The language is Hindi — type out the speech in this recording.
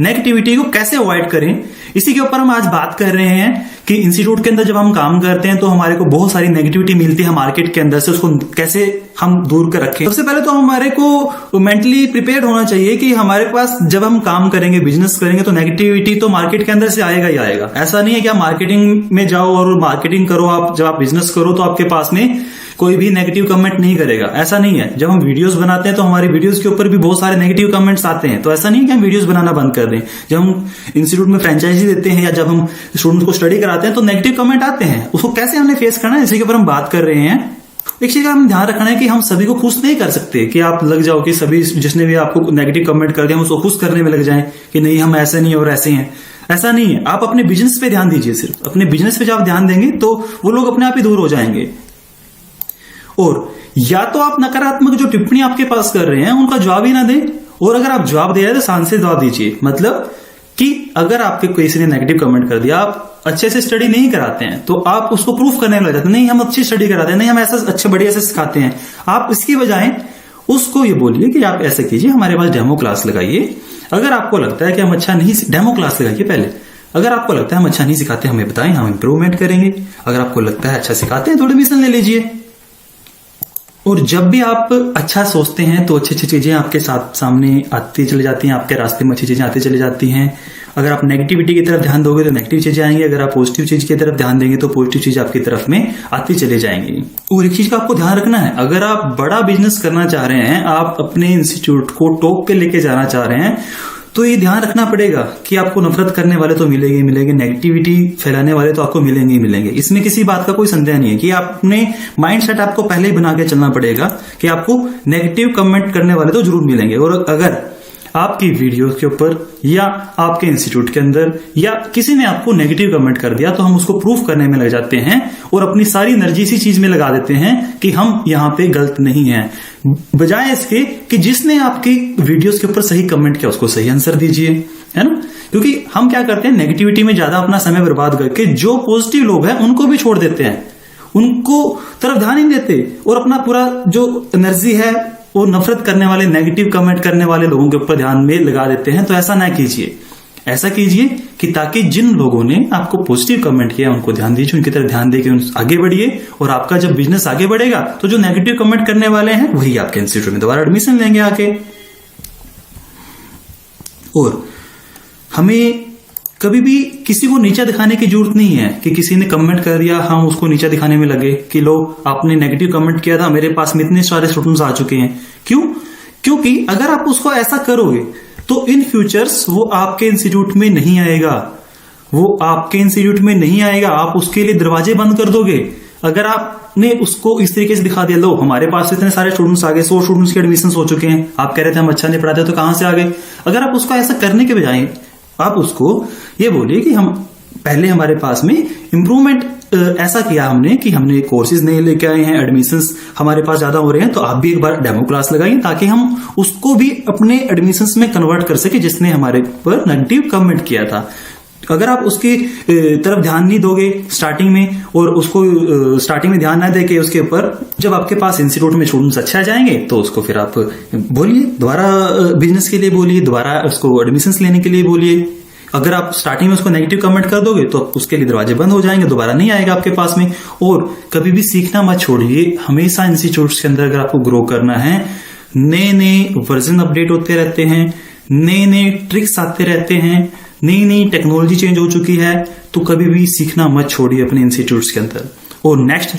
नेगेटिविटी को कैसे अवॉइड करें, इसी के ऊपर हम आज बात कर रहे हैं कि इंस्टीट्यूट के अंदर जब हम काम करते हैं तो हमारे को बहुत सारी नेगेटिविटी मिलती है मार्केट के अंदर से, उसको कैसे हम दूर कर रखें। सबसे पहले तो हमारे को मेंटली प्रिपेयर्ड होना चाहिए कि हमारे पास जब हम काम करेंगे, बिजनेस करेंगे, तो नेगेटिविटी तो मार्केट के अंदर से आएगा ही आएगा। ऐसा नहीं है कि आप मार्केटिंग में जाओ और मार्केटिंग करो, आप जब आप बिजनेस करो तो आपके पास में कोई भी नेगेटिव कमेंट नहीं करेगा, ऐसा नहीं है। जब हम वीडियोस बनाते हैं तो हमारी वीडियोस के ऊपर भी बहुत सारे नेगेटिव कमेंट्स आते हैं, तो ऐसा नहीं है कि हम वीडियोस बनाना बंद कर दें। जब हम इंस्टीट्यूट में फ्रेंचाइजी देते हैं या जब हम स्टूडेंट्स को स्टडी कराते हैं तो नेगेटिव कमेंट आते हैं, उसको कैसे हमने फेस करना है, इसी के ऊपर हम बात कर रहे हैं। एक चीज का हम ध्यान रखना है कि हम सभी को खुश नहीं कर सकते कि आप लग जाओ कि सभी जिसने भी आपको नेगेटिव कमेंट कर दिया हम उसको खुश करने में लग जाएं कि नहीं हम ऐसे नहीं और ऐसे हैं, ऐसा नहीं है। आप अपने बिजनेस पे ध्यान दीजिए, सिर्फ अपने बिजनेस पे जब आप ध्यान देंगे तो वो लोग अपने आप ही दूर हो जाएंगे। और या तो आप नकारात्मक जो टिप्पणी आपके पास कर रहे हैं उनका जवाब ही ना दें, और अगर आप जवाब दे रहे हैं तो शांति से जवाब दीजिए। मतलब कि अगर आपके किसी ने नेगेटिव कमेंट कर दिया, आप अच्छे से स्टडी नहीं कराते हैं तो आप उसको प्रूफ करने लग जाते हैं, नहीं हम अच्छी स्टडी कराते हैं, नहीं हम ऐसा अच्छे बढ़िया से सिखाते हैं। आप इसकी बजाय उसको ये बोलिए कि आप ऐसे कीजिए, हमारे पास डेमो क्लास लगाइए। अगर आपको लगता है कि हम अच्छा नहीं, डेमो क्लास लगाइए पहले। अगर आपको लगता है हम अच्छा नहीं सिखाते हमें बताएं, हम इंप्रूवमेंट करेंगे। अगर आपको लगता है अच्छा सिखाते हैं तो एडमिशन ले लीजिए। और जब भी आप अच्छा सोचते हैं तो अच्छी अच्छी चीजें आपके साथ सामने आती चली जाती हैं, आपके रास्ते में अच्छी चीजें आती चली जाती हैं। अगर आप नेगेटिविटी की तरफ ध्यान दोगे तो नेगेटिव चीजें आएंगी, अगर आप पॉजिटिव चीज की तरफ ध्यान देंगे तो पॉजिटिव चीज आपकी तरफ में आती चली जाएंगी। और एक चीज का आपको ध्यान रखना है, अगर आप बड़ा बिजनेस करना चाह रहे हैं, आप अपने इंस्टीट्यूट को टॉप पे लेके जाना चाह रहे हैं, तो ये ध्यान रखना पड़ेगा कि आपको नफरत करने वाले तो मिलेंगे मिलेंगे, नेगेटिविटी फैलाने वाले तो आपको मिलेंगे ही मिलेंगे। इसमें किसी बात का कोई संदेह नहीं है कि आप अपने माइंड सेट आपको पहले ही बना के चलना पड़ेगा कि आपको नेगेटिव कमेंट करने वाले तो जरूर मिलेंगे। और अगर आपकी वीडियो के ऊपर या आपके इंस्टीट्यूट के अंदर या किसी ने आपको नेगेटिव कमेंट कर दिया तो हम उसको प्रूफ करने में लग जाते हैं और अपनी सारी एनर्जी इसी चीज में लगा देते हैं कि हम यहाँ पे गलत नहीं हैं, बजाय इसके कि जिसने आपकी वीडियोस के ऊपर सही कमेंट किया उसको सही आंसर दीजिए, है ना। क्योंकि हम क्या करते हैं, नेगेटिविटी में ज्यादा अपना समय बर्बाद करके जो पॉजिटिव लोग हैं उनको भी छोड़ देते हैं, उनको तरफ ध्यान नहीं देते और अपना पूरा जो एनर्जी है वो नफरत करने वाले, नेगेटिव कमेंट करने वाले लोगों के ऊपर ध्यान में लगा देते हैं। तो ऐसा ना कीजिए, ऐसा कीजिए कि ताकि जिन लोगों ने आपको पॉजिटिव कमेंट किया उनको ध्यान दीजिए, उनकी तरफ ध्यान देकर आगे बढ़िए। और आपका जब बिजनेस आगे बढ़ेगा तो जो नेगेटिव कमेंट करने वाले हैं वही आपके इंस्टीट्यूट में दोबारा एडमिशन लेंगे आके। और हमें कभी भी किसी को नीचा दिखाने की जरूरत नहीं है कि किसी ने कमेंट कर दिया हम उसको नीचा दिखाने में लगे कि लो आपने नेगेटिव कमेंट किया था, मेरे पास में इतने सारे स्टूडेंट्स आ चुके हैं। क्यों? क्योंकि अगर आप उसको ऐसा करोगे तो इन फ्यूचर्स वो आपके इंस्टीट्यूट में नहीं आएगा, वो आपके इंस्टीट्यूट में नहीं आएगा, आप उसके लिए दरवाजे बंद कर दोगे। अगर आपने उसको इस तरीके से दिखा दिया, लो हमारे पास इतने सारे स्टूडेंट्स आ गए, 100 स्टूडेंट्स के एडमिशन हो चुके हैं, आप कह रहे थे हम अच्छा नहीं पढ़ाते तो कहां से आ गए। अगर आप उसको ऐसा करने के बजाय आप उसको ये बोलिए कि हम पहले हमारे पास में इम्प्रूवमेंट ऐसा किया हमने कि हमने कोर्सेज नहीं लेके आए हैं, एडमिशंस हमारे पास ज्यादा हो रहे हैं, तो आप भी एक बार डेमो क्लास लगाइए ताकि हम उसको भी अपने एडमिशंस में कन्वर्ट कर सके जिसने हमारे पर नेगेटिव कमेंट किया था। अगर आप उसकी तरफ ध्यान नहीं दोगे स्टार्टिंग में और उसको स्टार्टिंग में ध्यान ना देके उसके ऊपर जब आपके पास इंस्टीट्यूट में स्टूडेंट्स अच्छे आ जाएंगे तो उसको फिर आप बोलिए दोबारा बिजनेस के लिए बोलिए, दोबारा उसको एडमिशंस लेने के लिए बोलिए। अगर आप स्टार्टिंग में उसको नेगेटिव कमेंट कर दोगे तो उसके लिए दरवाजे बंद हो जाएंगे, दोबारा नहीं आएगा आपके पास में। और कभी भी सीखना मत छोड़िए, हमेशा इंस्टीट्यूट्स के अंदर अगर आपको ग्रो करना है, नए नए वर्जन अपडेट होते रहते हैं, नए नए ट्रिक्स आते रहते हैं, नई नई टेक्नोलॉजी चेंज हो चुकी है, तो कभी भी सीखना मत छोड़िए अपने इंस्टीट्यूट्स के अंदर। और नेक्स्ट